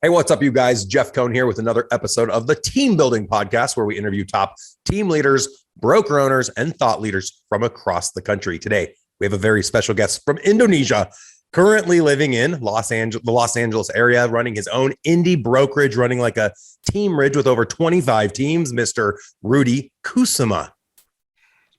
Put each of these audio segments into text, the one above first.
Hey, what's up, you guys? Jeff Cohn here with another episode of the Team Building Podcast, where we interview top team leaders, broker owners, and thought leaders from across the country. Today, we have a very special guest from Indonesia, currently living in the Los Angeles area, running his own indie brokerage, running like a team ridge with over 25 teams, Mr. Rudy Kusuma.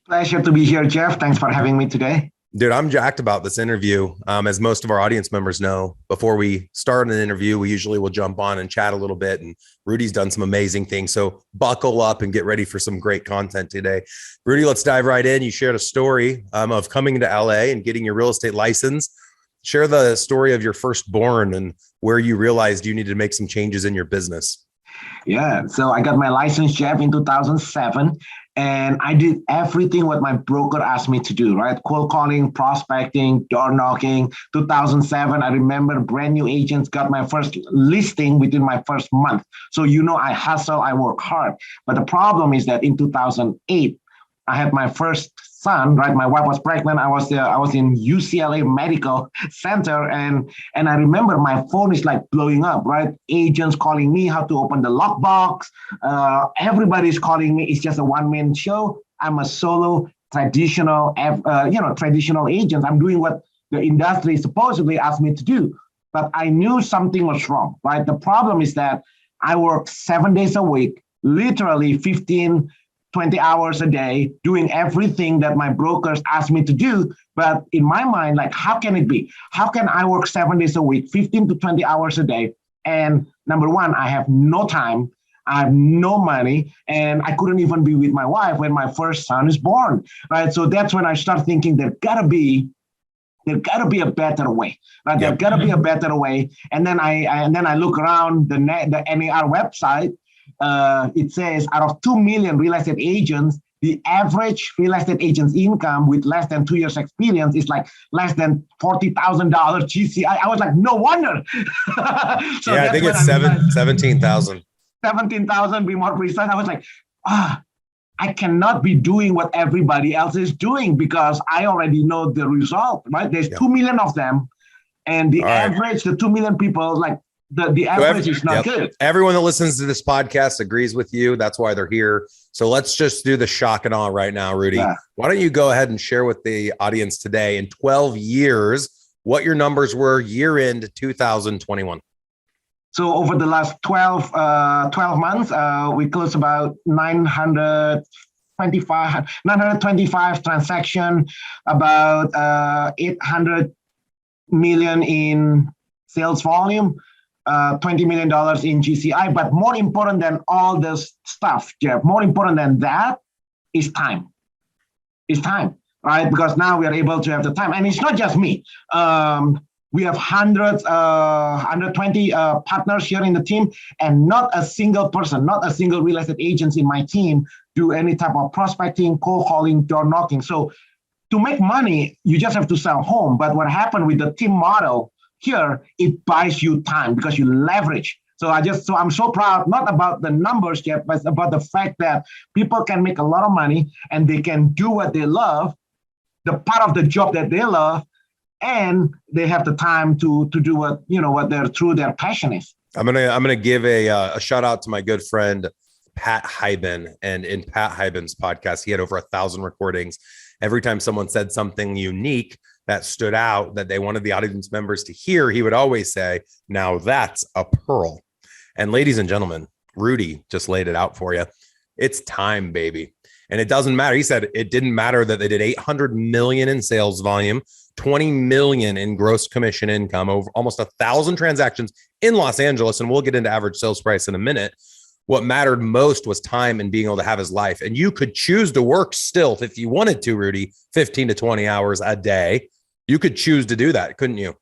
Pleasure to be here, Jeff. Thanks for having me today. Dude, I'm jacked about this interview. As most of our audience members know, before we start an interview, we usually will jump on and chat a little bit. And Rudy's done some amazing things. So buckle up and get ready for some great content today. Rudy, let's dive right in. You shared a story of coming to LA and getting your real estate license. Share the story of your firstborn and where you realized you needed to make some changes in your business. Yeah, so I got my license, Jeff, in 2007. And I did everything what my broker asked me to do, right? Cold calling, prospecting, door knocking. 2007, I remember brand new agents got my first listing within my first month. So, I hustle, I work hard. But the problem is that in 2008, I had my first son, right? My wife was pregnant. I was in UCLA Medical Center, and I remember my phone is like blowing up, right? Agents calling me how to open the lockbox. Everybody's calling me. It's just a one-man show. I'm a solo traditional agent. I'm doing what the industry supposedly asked me to do, but I knew something was wrong, right? The problem is that I work 7 days a week, literally 20 hours a day, doing everything that my brokers asked me to do. But in my mind, like, how can it be? How can I work 7 days a week, 15 to 20 hours a day? And number one, I have no time, I have no money, and I couldn't even be with my wife when my first son is born, right? So that's when I start thinking there gotta be a better way, right? There gotta be a better way. And then I look around the NAR website. It says out of 2 million real estate agents, the average real estate agent's income with less than 2 years experience is like less than $40,000 GCI. I was like, no wonder. So yeah, I think it's 17,000. 17,000, be more precise. I was like, I cannot be doing what everybody else is doing because I already know the result, right? There's 2 million of them, and the average, the 2 million people, like, the average is not good. Everyone that listens to this podcast agrees with you. That's why they're here. So let's just do the shock and awe right now, Rudy. Yeah. Why don't you go ahead and share with the audience today, in 12 years, what your numbers were year end 2021? So over the last 12 months, we closed about 925 transaction, about 800 million in sales volume. $20 million in GCI, but more important than all this stuff, Jeff, more important than that is time. It's time, right? Because now we are able to have the time. And it's not just me. We have 120 partners here in the team, and not a single person, not a single real estate agent in my team do any type of prospecting, cold calling, door knocking. So to make money, you just have to sell home. But what happened with the team model here, it buys you time because you leverage. So I'm so proud, not about the numbers yet, but about the fact that people can make a lot of money and they can do what they love, the part of the job that they love, and they have the time to do what their passion is. I'm gonna give a shout out to my good friend Pat Hyben, and in Pat Hyben's podcast, he had over 1,000 recordings. Every time someone said something unique that stood out that they wanted the audience members to hear, he would always say, "Now that's a pearl." And ladies and gentlemen, Rudy just laid it out for you. It's time, baby. And it doesn't matter. He said it didn't matter that they did 800 million in sales volume, 20 million in gross commission income, over almost 1,000 transactions in Los Angeles. And we'll get into average sales price in a minute. What mattered most was time and being able to have his life. And you could choose to work still if you wanted to, Rudy, 15 to 20 hours a day. You could choose to do that, couldn't you?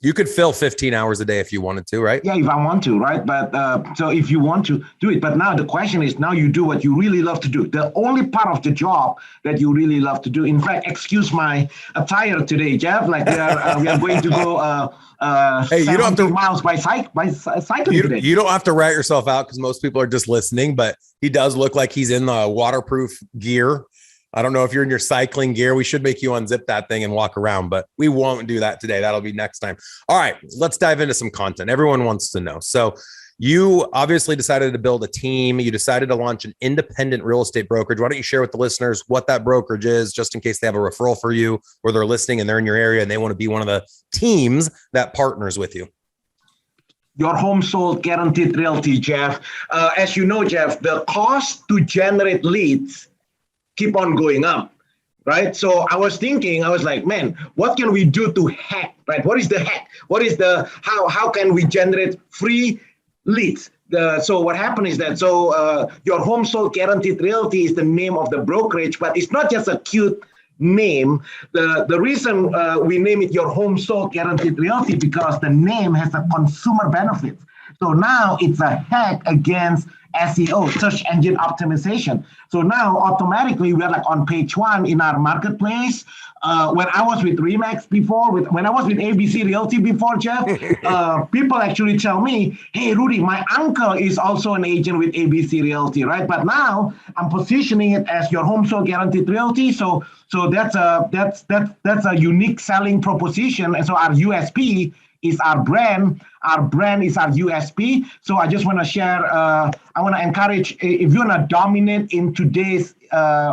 You could fill 15 hours a day if you wanted to, right? Yeah, if I want to, right? But so if you want to do it, but now the question is, now you do what you really love to do. The only part of the job that you really love to do. In fact, excuse my attire today, Jeff. Like we are going to go hey, you don't have to miles by cycling today. You don't have to rat yourself out because most people are just listening. But he does look like he's in the waterproof gear. I don't know if you're in your cycling gear. We should make you unzip that thing and walk around, but we won't do that today. That'll be next time. All right, let's dive into some content. Everyone wants to know. So you obviously decided to build a team. You decided to launch an independent real estate brokerage. Why don't you share with the listeners what that brokerage is, just in case they have a referral for you or they're listening and they're in your area and they want to be one of the teams that partners with you. Your home sold guaranteed realty, Jeff. As you know, Jeff, the cost to generate leads keep on going up, right? So I was like, man, what can we do to hack, right? What is the hack? What is the, how can we generate free leads? So what happened is that, your home sold guaranteed realty is the name of the brokerage, but it's not just a cute name. The reason we name it your home sold guaranteed realty because the name has a consumer benefit. So now it's a hack against SEO, search engine optimization. So now automatically we're like on page 1 in our marketplace. When I was with Remax before, when I was with ABC Realty before, Jeff, people actually tell me, hey, Rudy, my uncle is also an agent with ABC Realty, right? But now I'm positioning it as your home sold guaranteed realty. So that's a unique selling proposition. And so our USP is our brand. Our brand is our USP. So I just want to share, I want to encourage, if you want to dominate in today's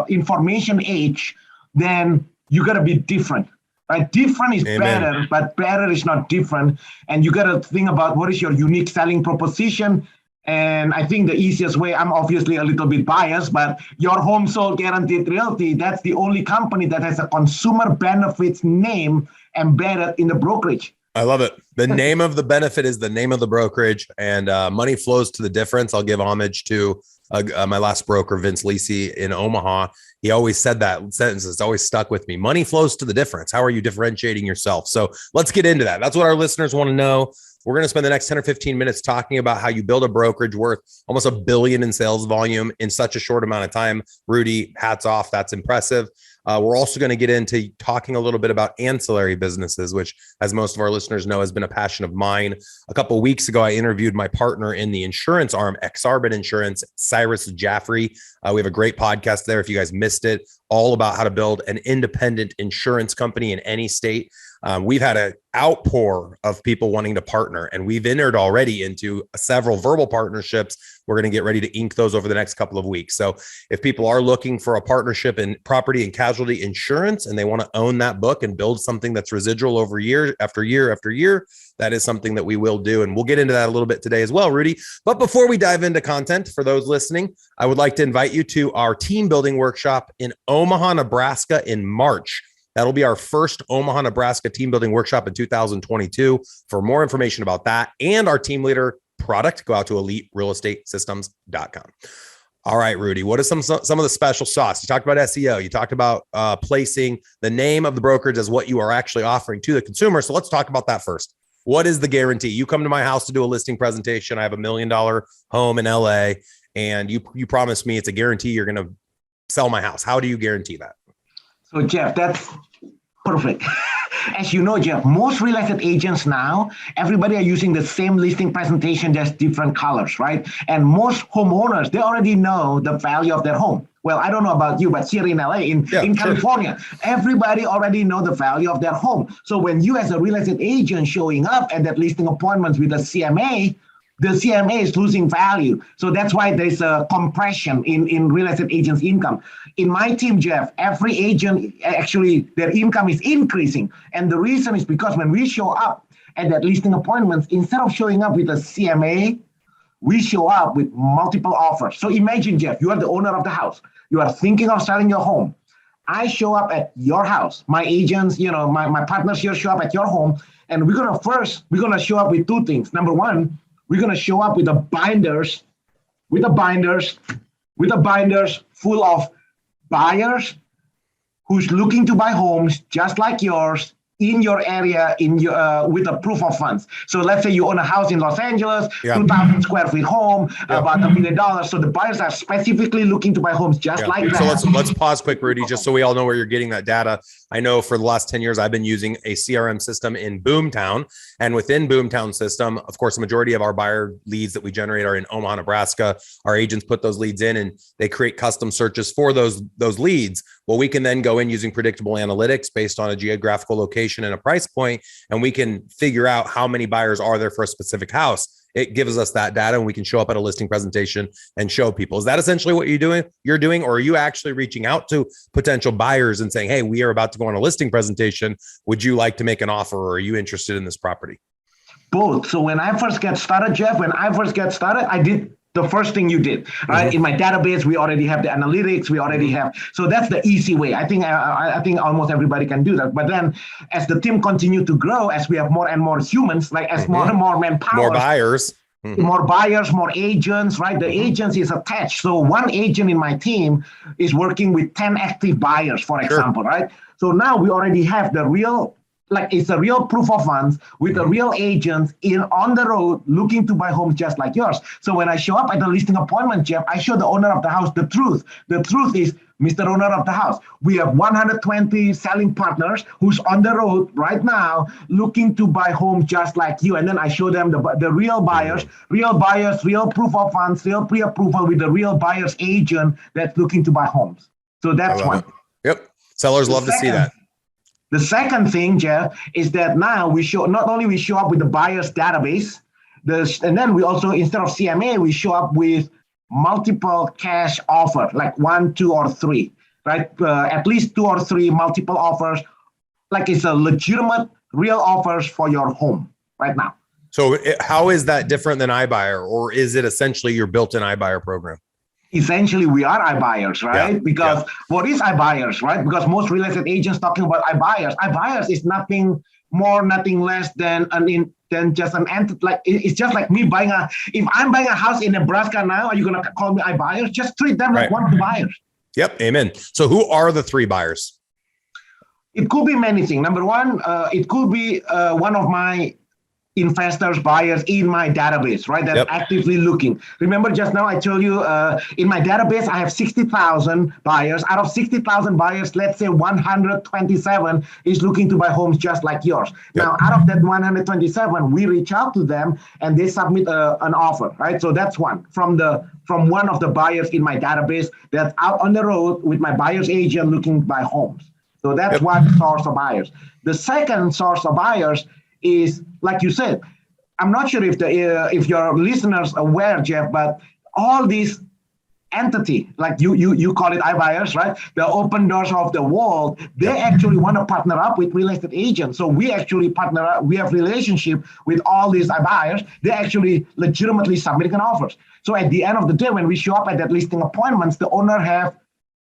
information age, then you got to be different, right? Different is better, but better is not different. And you got to think about what is your unique selling proposition. And I think the easiest way, I'm obviously a little bit biased, but your home sold guaranteed realty, that's the only company that has a consumer benefits name embedded in the brokerage. I love it. The name of the benefit is the name of the brokerage, and money flows to the difference. I'll give homage to my last broker, Vince Lisi in Omaha. He always said that sentence. It's always stuck with me. Money flows to the difference. How are you differentiating yourself? So let's get into that. That's what our listeners want to know. We're going to spend the next 10 or 15 minutes talking about how you build a brokerage worth almost $1 billion in sales volume in such a short amount of time. Rudy, hats off. That's impressive. We're also going to get into talking a little bit about ancillary businesses, which, as most of our listeners know, has been a passion of mine. A couple of weeks ago, I interviewed my partner in the insurance arm, Exarbit Insurance, Cyrus Jaffrey. We have a great podcast there. If you guys missed it, all about how to build an independent insurance company in any state. We've had an outpour of people wanting to partner, and we've entered already into several verbal partnerships. We're going to get ready to ink those over the next couple of weeks. So if people are looking for a partnership in property and casualty insurance, and they want to own that book and build something that's residual over year after year after year, that is something that we will do. And we'll get into that a little bit today as well, Rudy. But before we dive into content, for those listening, I would like to invite you to our team building workshop in Omaha, Nebraska in March. That'll be our first Omaha, Nebraska team building workshop in 2022. For more information about that and our team leader product, go out to eliterealestatesystems.com. All right, Rudy, what is some of the special sauce? You talked about SEO. You talked about placing the name of the brokerage as what you are actually offering to the consumer. So let's talk about that first. What is the guarantee? You come to my house to do a listing presentation. I have $1 million home in LA, and you promise me it's a guarantee you're going to sell my house. How do you guarantee that? So Jeff, that's perfect. As you know, Jeff, most real estate agents now, everybody are using the same listing presentation, just different colors, right? And most homeowners, they already know the value of their home. Well, I don't know about you, but here in LA, in California, everybody already know the value of their home. So when you as a real estate agent showing up at that listing appointments with a CMA, the CMA is losing value. So that's why there's a compression in real estate agents' income. In my team, Jeff, every agent, actually, their income is increasing. And the reason is because when we show up at that listing appointments, instead of showing up with a CMA, we show up with multiple offers. So imagine, Jeff, you are the owner of the house. You are thinking of selling your home. I show up at your house. My agents, my partners here show up at your home. And we're going to show up with two things. Number one, we're going to show up with the binders full of buyers who's looking to buy homes just like yours in your area with a proof of funds. So let's say you own a house in Los Angeles, 2,000 square feet home, about $1 million. So the buyers are specifically looking to buy homes just like that. So let's pause quick, Rudy, just so we all know where you're getting that data. I know for the last 10 years, I've been using a CRM system in Boomtown. And within Boomtown system, of course, the majority of our buyer leads that we generate are in Omaha, Nebraska. Our agents put those leads in and they create custom searches for those leads. Well, we can then go in using predictable analytics based on a geographical location and a price point, and we can figure out how many buyers are there for a specific house. It gives us that data and we can show up at a listing presentation and show people. Is that essentially what you're doing? Or are you actually reaching out to potential buyers and saying, hey, we are about to go on a listing presentation. Would you like to make an offer? Or are you interested in this property? Both. So when I first get started, Jeff, I did the first thing you did, right? In my database, we already have the analytics. We already have, so that's the easy way. I think almost everybody can do that. But then as the team continue to grow, as we have more and more humans, like as more and more manpower, more buyers, more agents, right? The agency is attached. So one agent in my team is working with 10 active buyers, for example, right? So now we already have the real, like it's a real proof of funds with the real agents on the road looking to buy homes just like yours. So when I show up at the listing appointment, Jeff, I show the owner of the house the truth. The truth is, Mr. Owner of the house, we have 120 selling partners who's on the road right now looking to buy homes just like you. And then I show them the real buyers, real proof of funds, real pre-approval with the real buyer's agent that's looking to buy homes. So that's one. Yep. Sellers love to see that. The second thing, Jeff, is that now not only we show up with the buyer's database, and then we also, instead of CMA, we show up with multiple cash offer, like 1, 2, or 3, right? At least 2 or 3 multiple offers, like it's a legitimate, real offers for your home right now. So how is that different than iBuyer, or is it essentially your built-in iBuyer program? Essentially, we are iBuyers, right? Because what is iBuyers, right? Because most real estate agents talking about iBuyers. iBuyers is nothing more, nothing less than just an entity. Like it's just like me buying if I'm buying a house in Nebraska now, are you gonna call me iBuyers? Just treat them like one of the buyers. Yep, amen. So who are the 3 buyers? It could be many things. Number one, it could be one of my investors, buyers in my database, right? That's actively looking. Remember just now I told you in my database, I have 60,000 buyers. Out of 60,000 buyers, let's say 127 is looking to buy homes just like yours. Now, out of that 127, we reach out to them and they submit an offer, right? So that's one from one of the buyers in my database that's out on the road with my buyer's agent looking to buy homes. So that's one source of buyers. The second source of buyers is, like you said, I'm not sure if your listeners are aware, Jeff, but all these entity, like you call it iBuyers, right? The open doors of the world, they actually want to partner up with real estate agents. So we actually partner up, we have relationship with all these iBuyers. They actually legitimately submitting offers. So at the end of the day, when we show up at that listing appointments, the owner have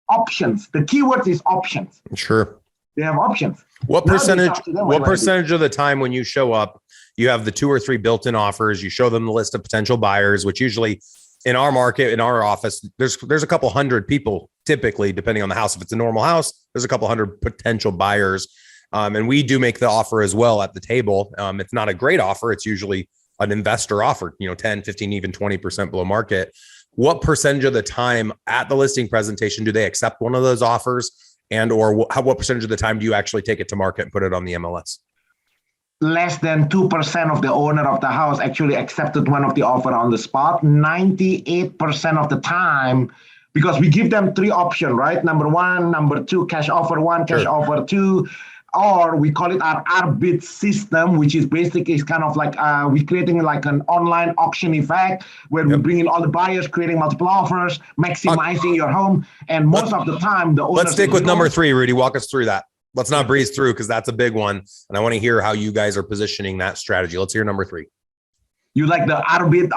options. The keyword is options. Sure. They have options. What percentage of the time when you show up, you have the 2 or 3 built-in offers, you show them the list of potential buyers, which usually in our market, in our office, there's a couple hundred people typically, depending on the house. If it's a normal house, there's a couple hundred potential buyers. And we do make the offer as well at the table. It's not a great offer. It's usually an investor offer, 10, 15, even 20% below market. What percentage of the time at the listing presentation do they accept one of those offers? And or what percentage of the time do you actually take it to market and put it on the MLS? Less than 2% of the owner of the house actually accepted one of the offer on the spot. 98% of the time, because we give them 3 options, right? Number 1, number 2, cash offer 1, cash offer 2, or we call it our arbit system, which is basically kind of like we're creating like an online auction effect where we bring in all the buyers, creating multiple offers, maximizing your home. And most of the time, the let's stick with number 3, Rudy. Walk us through that. Let's not breeze through because that's a big one. And I want to hear how you guys are positioning that strategy. Let's hear number 3. You like the arbit?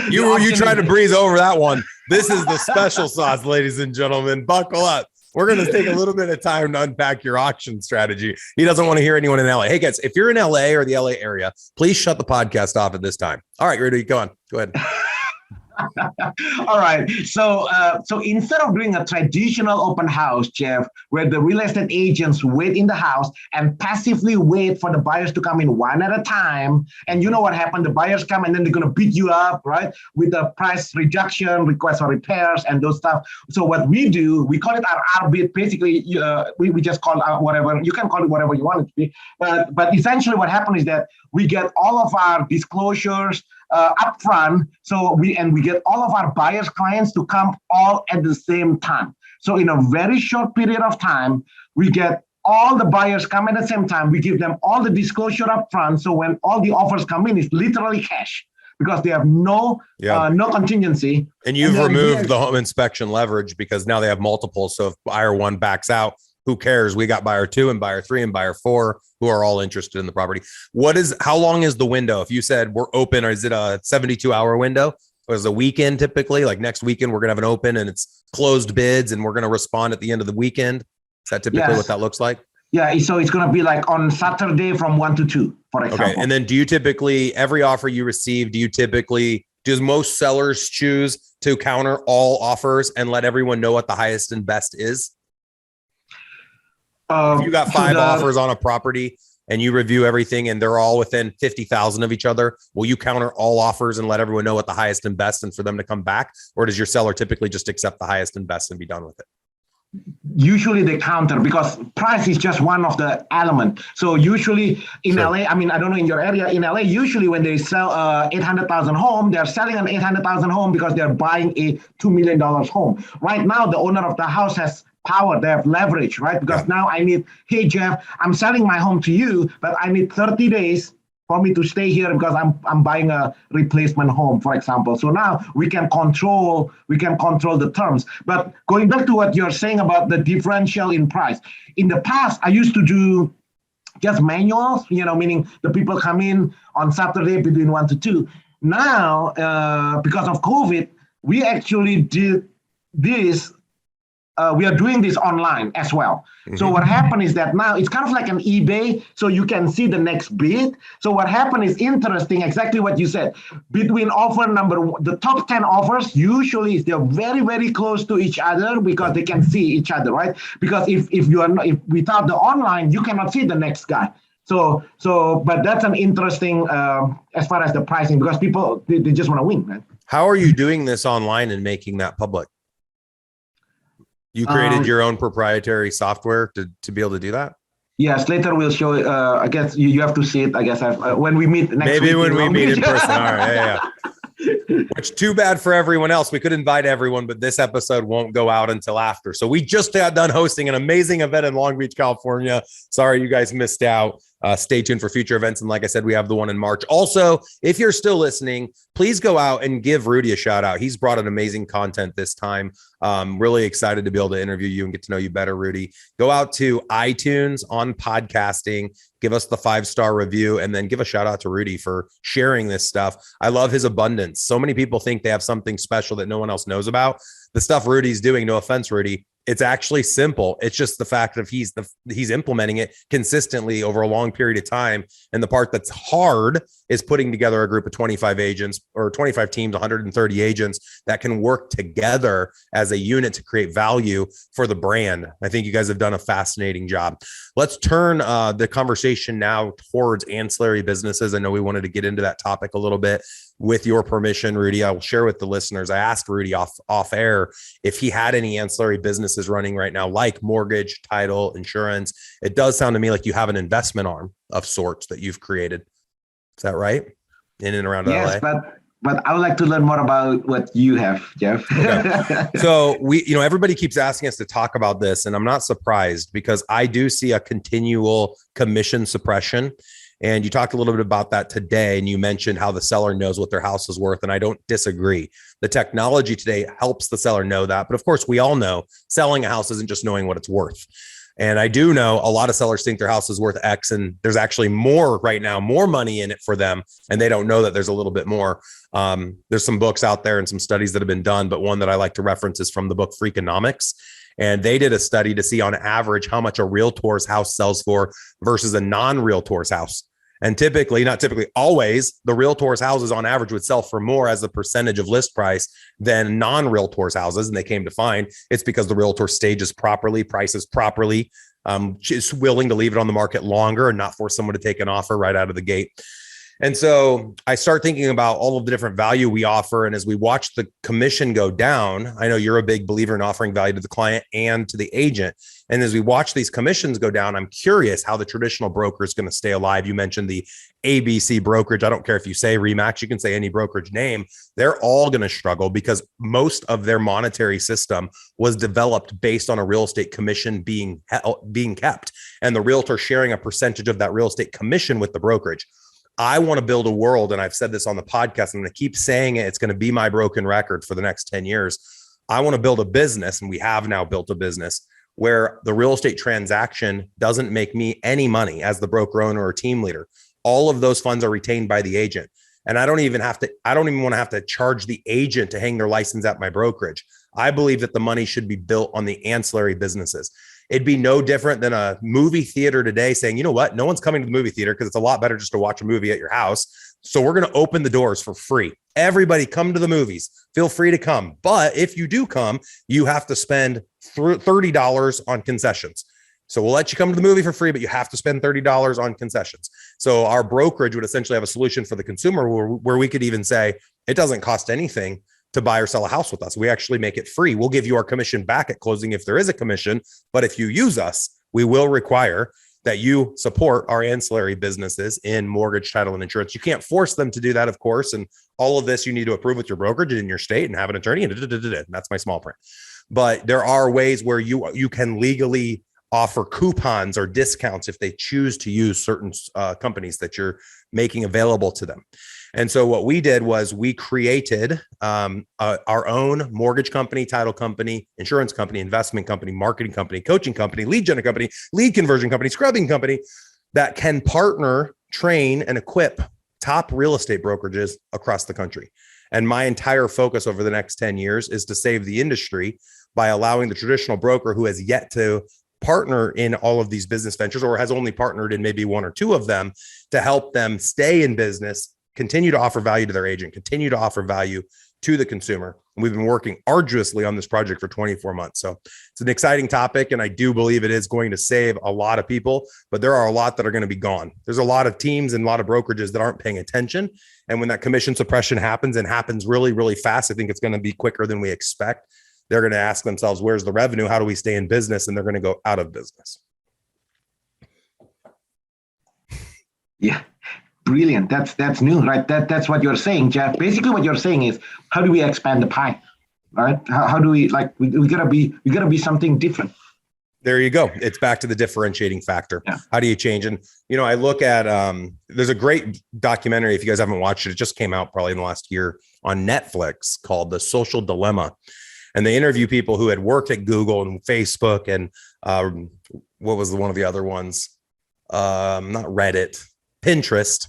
You tried to breeze over that one. This is the special sauce, ladies and gentlemen. Buckle up. We're going to take a little bit of time to unpack your auction strategy. He doesn't want to hear anyone in LA. Hey, guys, if you're in LA or the LA area, please shut the podcast off at this time. All right, Rudy, go on. Go ahead. All right. So instead of doing a traditional open house, Jeff, where the real estate agents wait in the house and passively wait for the buyers to come in one at a time, and you know what happened? The buyers come and then they're going to beat you up, right? With the price reduction, request for repairs, and those stuff. So what we do, we call it our arbit. Basically, we just call whatever. You can call it whatever you want it to be. But essentially, what happened is that we get all of our disclosures upfront. So we get all of our buyers' clients to come all at the same time. So in a very short period of time, we get all the buyers come at the same time. We give them all the disclosure upfront. So when all the offers come in, it's literally cash because they have no contingency. And you've removed the home inspection leverage because now they have multiple. So if buyer one backs out, who cares? We got buyer two and buyer three and buyer four who are all interested in the property. How long is the window? If you said we're open, or is it a 72-hour window? Or is it a weekend typically? Like next weekend, we're going to have an open and it's closed bids and we're going to respond at the end of the weekend. Is that typically what that looks like? Yeah. So it's going to be like on Saturday from 1 to 2, for example. Okay. And then do you typically, every offer you receive, does most sellers choose to counter all offers and let everyone know what the highest and best is? If you got 5 offers on a property and you review everything and they're all within 50,000 of each other, will you counter all offers and let everyone know what the highest and best and for them to come back? Or does your seller typically just accept the highest and best and be done with it? Usually they counter because price is just one of the element. So usually in LA, I mean, I don't know in your area, in LA, usually when they sell 800,000 home, they're selling an 800,000 home because they're buying a $2 million home. Right now, the owner of the house has power, they have leverage, right? Because now I need, hey, Jeff, I'm selling my home to you, but I need 30 days for me to stay here because I'm buying a replacement home, for example. So now we can control the terms. But going back to what you're saying about the differential in price, in the past, I used to do just manuals, meaning the people come in on Saturday between 1 to 2. Now, because of COVID, we actually did this. We are doing this online as well. Mm-hmm. So what happened is that now it's kind of like an eBay, so you can see the next bid. So what happened is interesting, exactly what you said. Between offer number one, the top 10 offers, usually they're very, very close to each other because they can see each other, right? Because if without the online, you cannot see the next guy. But that's an interesting as far as the pricing, because people they just want to win, right? How are you doing this online and making that public? You created your own proprietary software to be able to do that? Yes, later we'll show it. I guess you have to see it, I guess, when we meet next week. Maybe when we meet in person. All right, yeah. Which too bad for everyone else. We could invite everyone, but this episode won't go out until after. So we just got done hosting an amazing event in Long Beach, California. Sorry you guys missed out. Stay tuned for future events. And like I said, we have the one in March. Also, if you're still listening, please go out and give Rudy a shout out. He's brought an amazing content this time. Really excited to be able to interview you and get to know you better, Rudy. Go out to iTunes on podcasting, give us the 5-star review, and then give a shout out to Rudy for sharing this stuff. I love his abundance. So many people think they have something special that no one else knows about. The stuff Rudy's doing, no offense, Rudy, it's actually simple. It's just the fact that he's implementing it consistently over a long period of time. And the part that's hard is putting together a group of 25 agents or 25 teams, 130 agents that can work together as a unit to create value for the brand. I think you guys have done a fascinating job. Let's turn the conversation now towards ancillary businesses. I know we wanted to get into that topic a little bit. With your permission, Rudy, I will share with the listeners. I asked Rudy off air if he had any ancillary businesses running right now, like mortgage, title, insurance. It does sound to me like you have an investment arm of sorts that you've created. Is that right? In and around LA? Yes, but I would like to learn more about what you have, Jeff. Okay. So everybody keeps asking us to talk about this, and I'm not surprised because I do see a continual commission suppression. And you talked a little bit about that today, and you mentioned how the seller knows what their house is worth, and I don't disagree. The technology today helps the seller know that, but of course, we all know selling a house isn't just knowing what it's worth. And I do know a lot of sellers think their house is worth X, and there's actually more right now, more money in it for them, and they don't know that there's a little bit more. There's some books out there and some studies that have been done, but one that I like to reference is from the book Freakonomics. And they did a study to see on average how much a realtor's house sells for versus a non-realtor's house. And typically, not typically, always, the realtors' houses on average would sell for more as a percentage of list price than non-realtors' houses. And they came to find it's because the realtor stages properly, prices properly, is willing to leave it on the market longer and not force someone to take an offer right out of the gate. And so I start thinking about all of the different value we offer. And as we watch the commission go down, I know you're a big believer in offering value to the client and to the agent. And as we watch these commissions go down, I'm curious how the traditional broker is going to stay alive. You mentioned the ABC brokerage. I don't care if you say Remax, you can say any brokerage name. They're all going to struggle because most of their monetary system was developed based on a real estate commission being kept and the realtor sharing a percentage of that real estate commission with the brokerage. I want to build a world, and I've said this on the podcast, I'm going to keep saying it. It's going to be my broken record for the next 10 years. I want to build a business, and we have now built a business where the real estate transaction doesn't make me any money as the broker owner or team leader. All of those funds are retained by the agent. And I don't even want to have to charge the agent to hang their license at my brokerage. I believe that the money should be built on the ancillary businesses. It'd be no different than a movie theater today saying, you know what? No one's coming to the movie theater because it's a lot better just to watch a movie at your house. So we're going to open the doors for free. Everybody come to the movies. Feel free to come. But if you do come, you have to spend $30 on concessions. So we'll let you come to the movie for free, but you have to spend $30 on concessions. So our brokerage would essentially have a solution for the consumer where we could even say, it doesn't cost anything to buy or sell a house with us. We actually make it free. We'll give you our commission back at closing if there is a commission. But if you use us, we will require that you support our ancillary businesses in mortgage, title, and insurance. You can't force them to do that, of course. And all of this you need to approve with your brokerage in your state and have an attorney. And that's my small print. But there are ways where you can legally offer coupons or discounts if they choose to use certain companies that you're making available to them. And so what we did was we created our own mortgage company, title company, insurance company, investment company, marketing company, coaching company, lead gen company, lead conversion company, scrubbing company that can partner, train, and equip top real estate brokerages across the country. And my entire focus over the next 10 years is to save the industry by allowing the traditional broker who has yet to partner in all of these business ventures or has only partnered in maybe one or two of them to help them stay in business, continue to offer value to their agent, continue to offer value to the consumer. And we've been working arduously on this project for 24 months. So it's an exciting topic. And I do believe it is going to save a lot of people, but there are a lot that are going to be gone. There's a lot of teams and a lot of brokerages that aren't paying attention. And when that commission suppression happens and happens really, really fast, I think it's going to be quicker than we expect. They're going to ask themselves, where's the revenue? How do we stay in business? And they're going to go out of business. Yeah. Brilliant. That's new, right? That's what you're saying, Jeff. Basically, what you're saying is, how do we expand the pie, right? How do we we gotta be something different. There you go. It's back to the differentiating factor. Yeah. How do you change? And I look at there's a great documentary. If you guys haven't watched it, it just came out probably in the last year on Netflix called The Social Dilemma, and they interview people who had worked at Google and Facebook and what was one of the other ones? Not Reddit, Pinterest.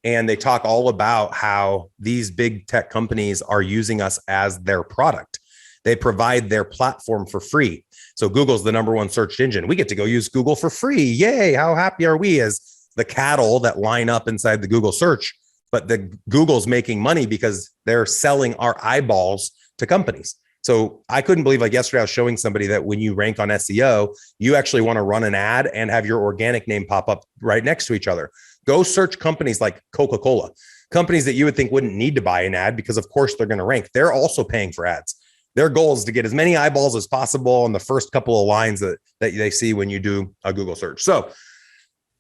And they talk all about how these big tech companies are using us as their product. They provide their platform for free. So Google's the number one search engine. We get to go use Google for free. Yay. How happy are we as the cattle that line up inside the Google search? But the Google's making money because they're selling our eyeballs to companies. So I couldn't believe, like yesterday, I was showing somebody that when you rank on SEO, you actually want to run an ad and have your organic name pop up right next to each other. Go search companies like Coca-Cola, companies that you would think wouldn't need to buy an ad because, of course, they're going to rank. They're also paying for ads. Their goal is to get as many eyeballs as possible on the first couple of lines that they see when you do a Google search. So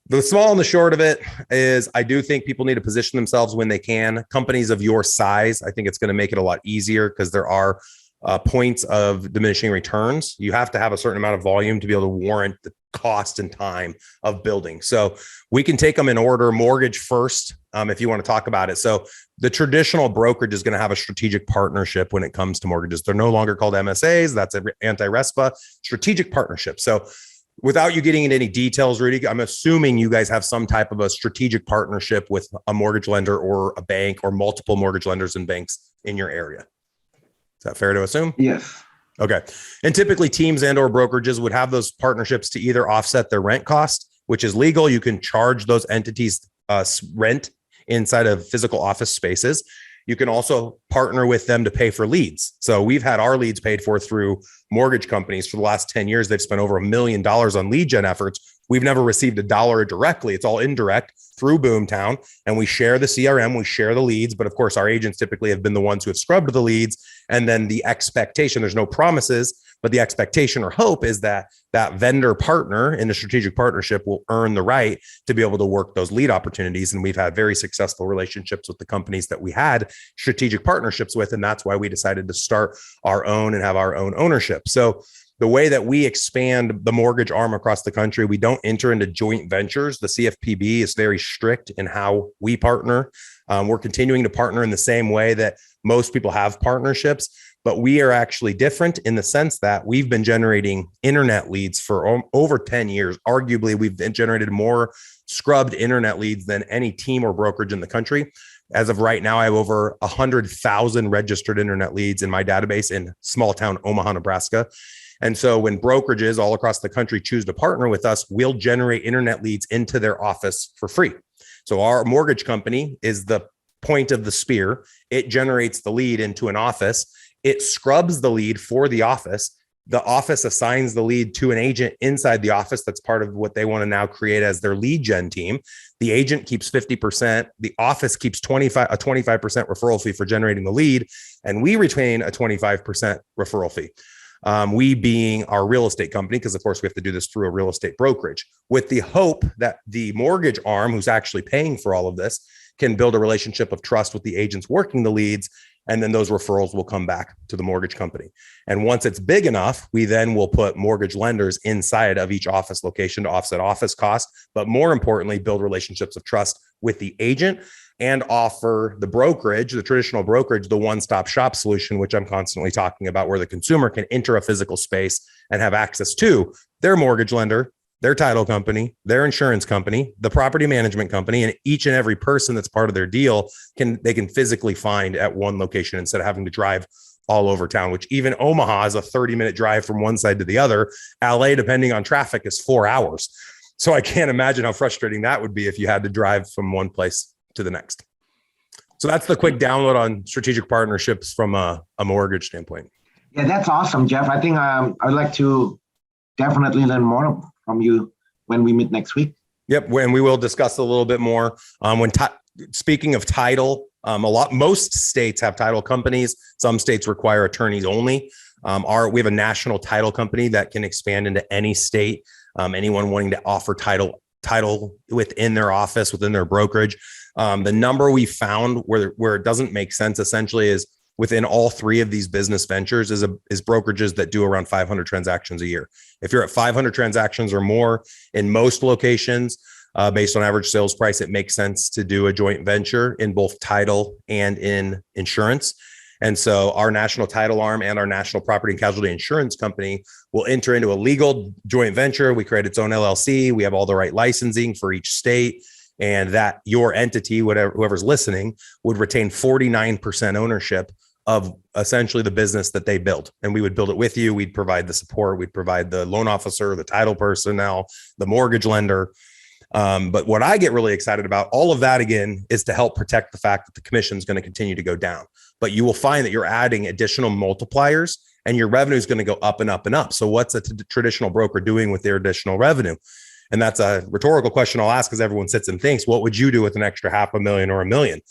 the small and the short of it is I do think people need to position themselves when they can. Companies of your size, I think it's going to make it a lot easier because there are points of diminishing returns. You have to have a certain amount of volume to be able to warrant the cost and time of building. So we can take them in order. Mortgage first, if you want to talk about it. So the traditional brokerage is going to have a strategic partnership when it comes to mortgages. They're no longer called MSAs. That's anti-RESPA, strategic partnership. So without you getting into any details, Rudy, I'm assuming you guys have some type of a strategic partnership with a mortgage lender or a bank or multiple mortgage lenders and banks in your area. Is that fair to assume? Yes. Okay. And typically teams and or brokerages would have those partnerships to either offset their rent cost, which is legal. You can charge those entities rent inside of physical office spaces. You can also partner with them to pay for leads. So we've had our leads paid for through mortgage companies for the last 10 years. They've spent over $1 million on lead gen efforts. We've never received a dollar directly. It's all indirect through Boomtown. And we share the CRM, we share the leads. But of course, our agents typically have been the ones who have scrubbed the leads. And then the expectation, there's no promises, but the expectation or hope is that that vendor partner in a strategic partnership will earn the right to be able to work those lead opportunities. And we've had very successful relationships with the companies that we had strategic partnerships with. And that's why we decided to start our own and have our own ownership. So the way that we expand the mortgage arm across the country, we don't enter into joint ventures. The CFPB is very strict in how we partner. We're continuing to partner in the same way that most people have partnerships, but we are actually different in the sense that we've been generating internet leads for over 10 years. Arguably, we've generated more scrubbed internet leads than any team or brokerage in the country. As of right now, I have over 100,000 registered internet leads in my database in small town Omaha, Nebraska. And so when brokerages all across the country choose to partner with us, we'll generate internet leads into their office for free. So our mortgage company is the point of the spear. It generates the lead into an office. It scrubs the lead for the office. The office assigns the lead to an agent inside the office. That's part of what they want to now create as their lead gen team. The agent keeps 50%. The office keeps a 25% referral fee for generating the lead. And we retain a 25% referral fee. We being our real estate company, because of course we have to do this through a real estate brokerage, with the hope that the mortgage arm, who's actually paying for all of this, can build a relationship of trust with the agents working the leads. And then those referrals will come back to the mortgage company. And once it's big enough, we then will put mortgage lenders inside of each office location to offset office costs, but more importantly, build relationships of trust with the agent and offer the brokerage, the traditional brokerage, the one-stop shop solution, which I'm constantly talking about, where the consumer can enter a physical space and have access to their mortgage lender, their title company, their insurance company, the property management company, and each and every person that's part of their deal they can physically find at one location instead of having to drive all over town, which even Omaha is a 30-minute drive from one side to the other. LA, depending on traffic, is 4 hours. So I can't imagine how frustrating that would be if you had to drive from one place to the next. So that's the quick download on strategic partnerships from a mortgage standpoint. Yeah, that's awesome, Jeff. I think I'd like to definitely learn more from you when we meet next week. Yep, and we will discuss a little bit more. Speaking of title, most states have title companies. Some states require attorneys only. We have a national title company that can expand into any state. Anyone wanting to offer title within their office, within their brokerage. The number we found where it doesn't make sense essentially is within all three of these business ventures is brokerages that do around 500 transactions a year. If you're at 500 transactions or more in most locations, based on average sales price, it makes sense to do a joint venture in both title and in insurance. And so our national title arm and our national property and casualty insurance company will enter into a legal joint venture. We create its own LLC. We have all the right licensing for each state, and that your entity, whoever's listening, would retain 49% ownership of essentially the business that they build. And we would build it with you. We'd provide the support. We'd provide the loan officer, the title personnel, the mortgage lender. But what I get really excited about, all of that again, is to help protect the fact that the commission is going to continue to go down. But you will find that you're adding additional multipliers and your revenue is going to go up and up and up. So what's a traditional broker doing with their additional revenue? And that's a rhetorical question I'll ask, because everyone sits and thinks, what would you do with an extra $500,000 or $1 million?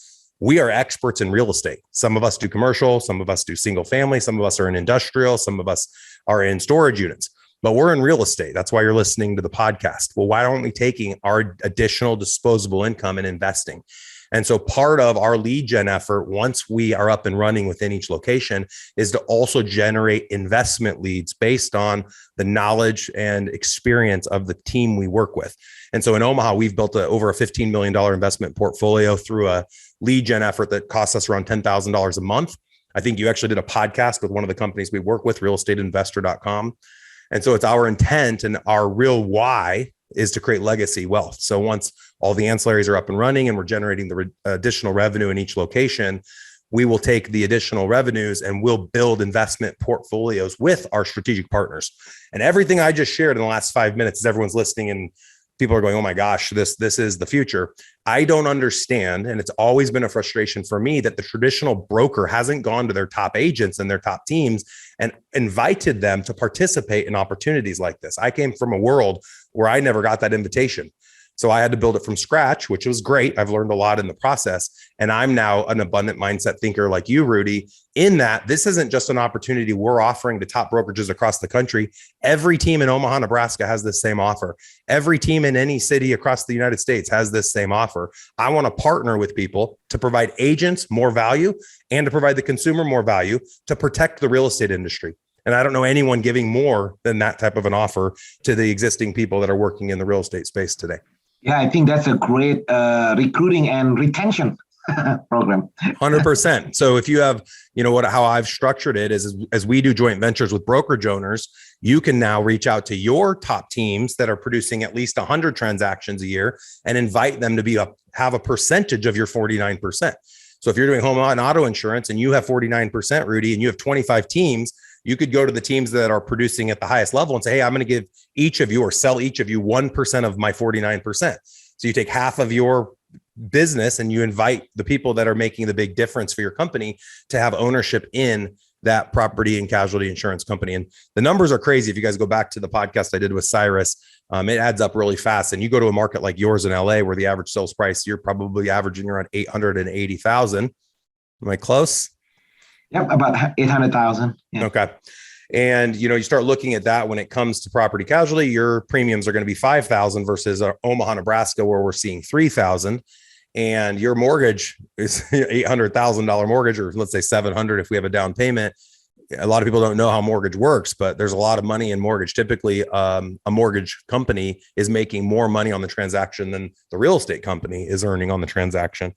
We are experts in real estate. Some of us do commercial, some of us do single family, some of us are in industrial, some of us are in storage units, but we're in real estate. That's why you're listening to the podcast. Well, why aren't we taking our additional disposable income and investing? And so part of our lead gen effort, once we are up and running within each location, is to also generate investment leads based on the knowledge and experience of the team we work with. And so in Omaha, we've built over a $15 million investment portfolio through a lead gen effort that costs us around $10,000 a month. I think you actually did a podcast with one of the companies we work with, realestateinvestor.com. And so it's our intent and our real why is to create legacy wealth. So once all the ancillaries are up and running and we're generating the additional revenue in each location, we will take the additional revenues and we'll build investment portfolios with our strategic partners. And everything I just shared in the last 5 minutes, as everyone's listening and people are going, oh my gosh, this is the future. I don't understand. And it's always been a frustration for me that the traditional broker hasn't gone to their top agents and their top teams and invited them to participate in opportunities like this. I came from a world where I never got that invitation. So I had to build it from scratch, which was great. I've learned a lot in the process. And I'm now an abundant mindset thinker like you, Rudy, in that this isn't just an opportunity we're offering to top brokerages across the country. Every team in Omaha, Nebraska has this same offer. Every team in any city across the United States has this same offer. I want to partner with people to provide agents more value and to provide the consumer more value to protect the real estate industry. And I don't know anyone giving more than that type of an offer to the existing people that are working in the real estate space today. Yeah, I think that's a great recruiting and retention program. 100%. So if you have, how I've structured it is as we do joint ventures with brokerage owners, you can now reach out to your top teams that are producing at least 100 transactions a year and invite them to have a percentage of your 49%. So if you're doing home and auto insurance and you have 49%, Rudy, and you have 25 teams, you could go to the teams that are producing at the highest level and say, hey, I'm going to give each of you or sell each of you 1% of my 49%. So you take half of your business and you invite the people that are making the big difference for your company to have ownership in that property and casualty insurance company. And the numbers are crazy. If you guys go back to the podcast I did with Cyrus, it adds up really fast. And you go to a market like yours in LA, where the average sales price, you're probably averaging around 880,000. Am I close? Yep, about 800,000. Yeah. Okay. And, you start looking at that when it comes to property casualty, your premiums are going to be 5,000 versus Omaha, Nebraska, where we're seeing 3,000. And your mortgage is $800,000 mortgage, or let's say 700 if we have a down payment. A lot of people don't know how mortgage works, but there's a lot of money in mortgage. Typically, a mortgage company is making more money on the transaction than the real estate company is earning on the transaction.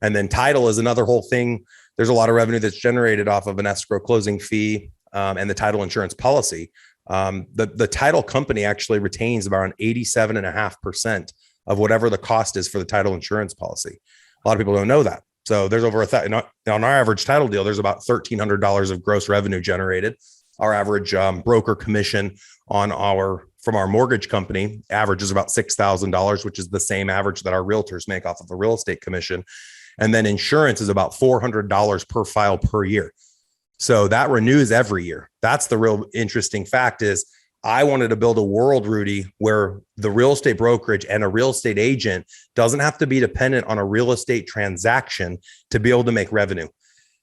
And then title is another whole thing. There's a lot of revenue that's generated off of an escrow closing fee and the title insurance policy. The title company actually retains about an 87.5% of whatever the cost is for the title insurance policy. A lot of people don't know that. So there's over on our average title deal, there's about $1,300 of gross revenue generated. Our average broker commission from our mortgage company averages about $6,000, which is the same average that our realtors make off of a real estate commission. And then insurance is about $400 per file per year. So that renews every year. That's the real interesting fact is I wanted to build a world, Rudy, where the real estate brokerage and a real estate agent doesn't have to be dependent on a real estate transaction to be able to make revenue.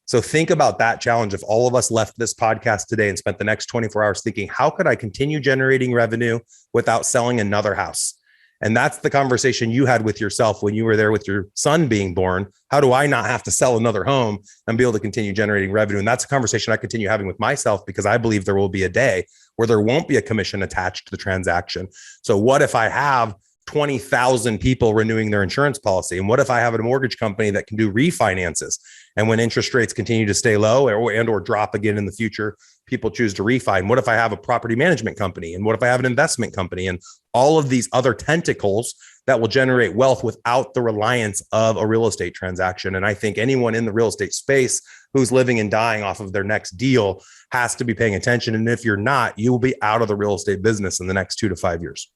So think about that challenge. If all of us left this podcast today and spent the next 24 hours thinking, how could I continue generating revenue without selling another house? And that's the conversation you had with yourself when you were there with your son being born. How do I not have to sell another home and be able to continue generating revenue? And that's a conversation I continue having with myself, because I believe there will be a day where there won't be a commission attached to the transaction. So what if I have 20,000 people renewing their insurance policy? And what if I have a mortgage company that can do refinances? And when interest rates continue to stay low or drop again in the future, people choose to refi. And what if I have a property management company? And what if I have an investment company? And all of these other tentacles that will generate wealth without the reliance of a real estate transaction. And I think anyone in the real estate space who's living and dying off of their next deal has to be paying attention. And if you're not, you will be out of the real estate business in the next 2 to 5 years.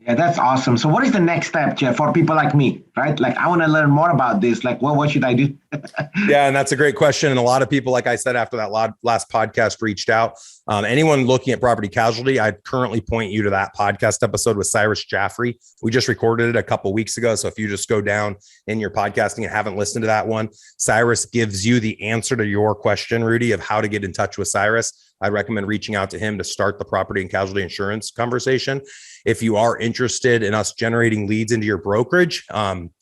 Yeah, that's awesome. So what is the next step, Jeff, for people like me, right? Like, I want to learn more about this. Like, what should I do? Yeah, and that's a great question. And a lot of people, like I said, after that last podcast reached out. Anyone looking at property casualty, I'd currently point you to that podcast episode with Cyrus Jaffrey. We just recorded it a couple of weeks ago. So if you just go down in your podcasting and haven't listened to that one, Cyrus gives you the answer to your question, Rudy, of how to get in touch with Cyrus. I recommend reaching out to him to start the property and casualty insurance conversation. If you are interested in us generating leads into your brokerage,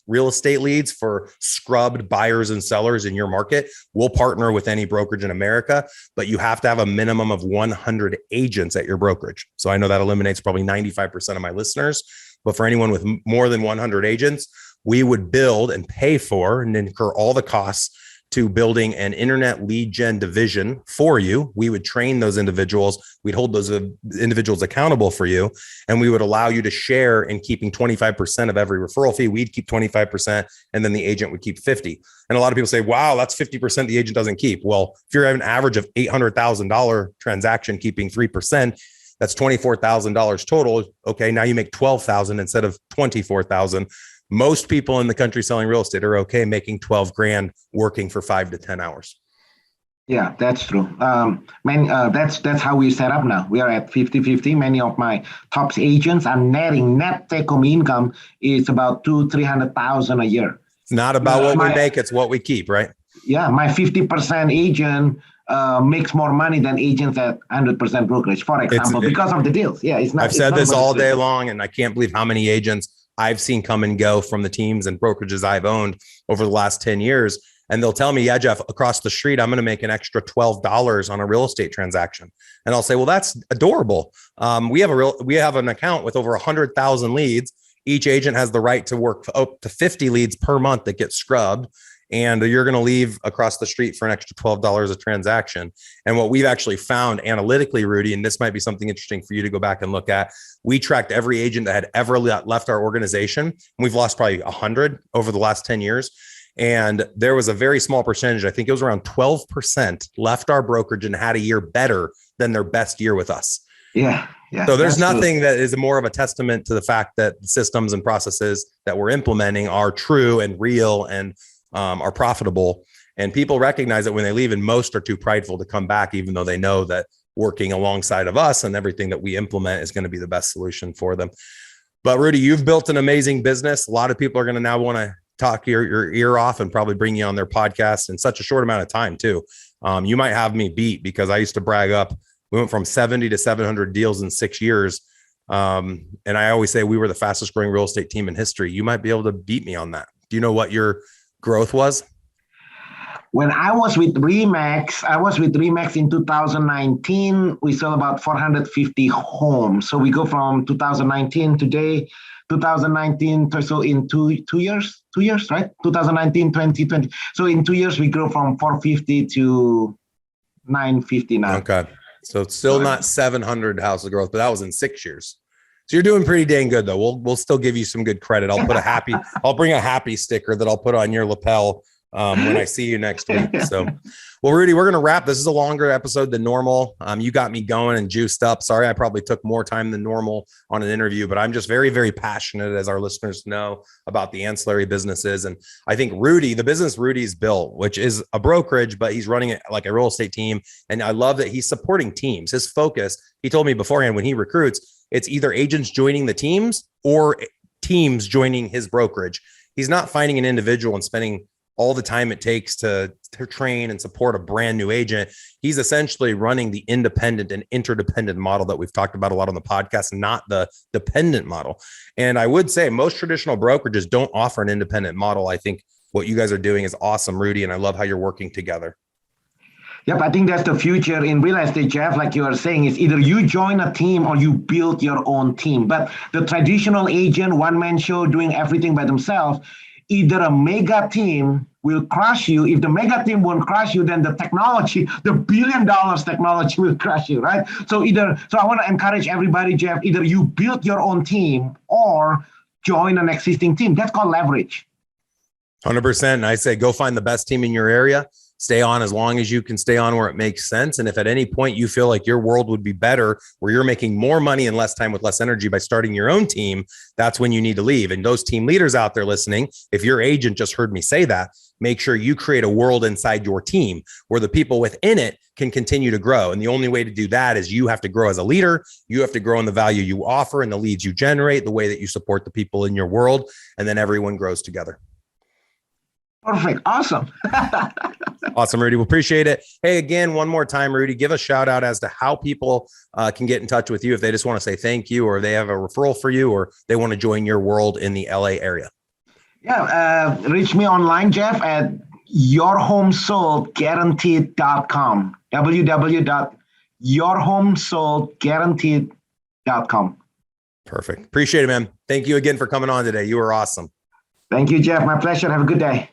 real estate leads for scrubbed buyers and sellers in your market, we'll partner with any brokerage in America, but you have to have a minimum of 100 agents at your brokerage. So I know that eliminates probably 95% of my listeners, but for anyone with more than 100 agents, we would build and pay for and incur all the costs to building an internet lead gen division for you. We would train those individuals. We'd hold those individuals accountable for you. And we would allow you to share in keeping 25% of every referral fee. We'd keep 25%, and then the agent would keep 50. And a lot of people say, wow, that's 50% the agent doesn't keep. Well, if you're at an average of $800,000 transaction keeping 3%, That's $24,000 total. Okay, now you make $12,000 instead of $24,000. Most people in the country selling real estate are okay making 12 grand working for 5 to 10 hours. Yeah, that's true. That's how we set up now. We are at 50-50. Many of my top agents are netting net take-home income is about 200,000-300,000 a year. It's not about what we make, it's what we keep, right? Yeah, my 50% agent makes more money than agents at 100% brokerage, for example, because of the deals. Yeah, it's not. I've said this all day long, and I can't believe how many agents I've seen come and go from the teams and brokerages I've owned over the last 10 years. And they'll tell me, yeah, Jeff, across the street, I'm going to make an extra $12 on a real estate transaction. And I'll say, well, that's adorable. We have an account with over 100,000 leads. Each agent has the right to work up to 50 leads per month that get scrubbed. And you're going to leave across the street for an extra $12 a transaction. And what we've actually found analytically, Rudy, and this might be something interesting for you to go back and look at, we tracked every agent that had ever left our organization. And we've lost probably 100 over the last 10 years. And there was a very small percentage, I think it was around 12%, left our brokerage and had a year better than their best year with us. Yeah. So there's nothing that is more of a testament to the fact that the systems and processes that we're implementing are true and real and are profitable. And people recognize it when they leave, and most are too prideful to come back, even though they know that working alongside of us and everything that we implement is going to be the best solution for them. But Rudy, you've built an amazing business. A lot of people are going to now want to talk your ear off and probably bring you on their podcast in such a short amount of time too. You might have me beat, because I used to brag up. We went from 70 to 700 deals in 6 years. And I always say we were the fastest growing real estate team in history. You might be able to beat me on that. Do you know what your growth was? When I was with Remax in 2019, we sold about 450 homes. So we go from 2019 today, 2019, so in two years, right? 2019, 2020. So in 2 years, we grow from 450 to 950 now. Okay. So it's still not 700 house of growth, but that was in 6 years. So you're doing pretty dang good though. We'll still give you some good credit. I'll bring a happy sticker that I'll put on your lapel when I see you next week. So, well, Rudy, we're going to wrap. This is a longer episode than normal. You got me going and juiced up. Sorry, I probably took more time than normal on an interview, but I'm just very, very passionate, as our listeners know, about the ancillary businesses. And I think Rudy, the business Rudy's built, which is a brokerage, but he's running it like a real estate team. And I love that he's supporting teams. His focus, he told me beforehand, when he recruits, it's either agents joining the teams or teams joining his brokerage. He's not finding an individual and spending all the time it takes to train and support a brand new agent. He's essentially running the independent and interdependent model that we've talked about a lot on the podcast, not the dependent model. And I would say most traditional brokerages don't offer an independent model. I think what you guys are doing is awesome, Rudy, and I love how you're working together. Yep, I think that's the future in real estate, Jeff. Like you were saying, is either you join a team or you build your own team. But the traditional agent, one-man show, doing everything by themselves, either a mega team will crush you. If the mega team won't crush you, then the technology, the $1 billion technology will crush you, right? So I want to encourage everybody, Jeff, either you build your own team or join an existing team. That's called leverage. 100%. And I say, go find the best team in your area. Stay on as long as you can stay on where it makes sense. And if at any point you feel like your world would be better, where you're making more money in less time with less energy by starting your own team, that's when you need to leave. And those team leaders out there listening, if your agent just heard me say that, make sure you create a world inside your team where the people within it can continue to grow. And the only way to do that is you have to grow as a leader. You have to grow in the value you offer and the leads you generate, the way that you support the people in your world, and then everyone grows together. Perfect. Awesome. Awesome, Rudy. We appreciate it. Hey, again, one more time, Rudy, give a shout out as to how people can get in touch with you if they just want to say thank you, or they have a referral for you, or they want to join your world in the LA area. Yeah. Reach me online, Jeff, at yourhomesoldguaranteed.com. www.yourhomesoldguaranteed.com. Perfect. Appreciate it, man. Thank you again for coming on today. You were awesome. Thank you, Jeff. My pleasure. Have a good day.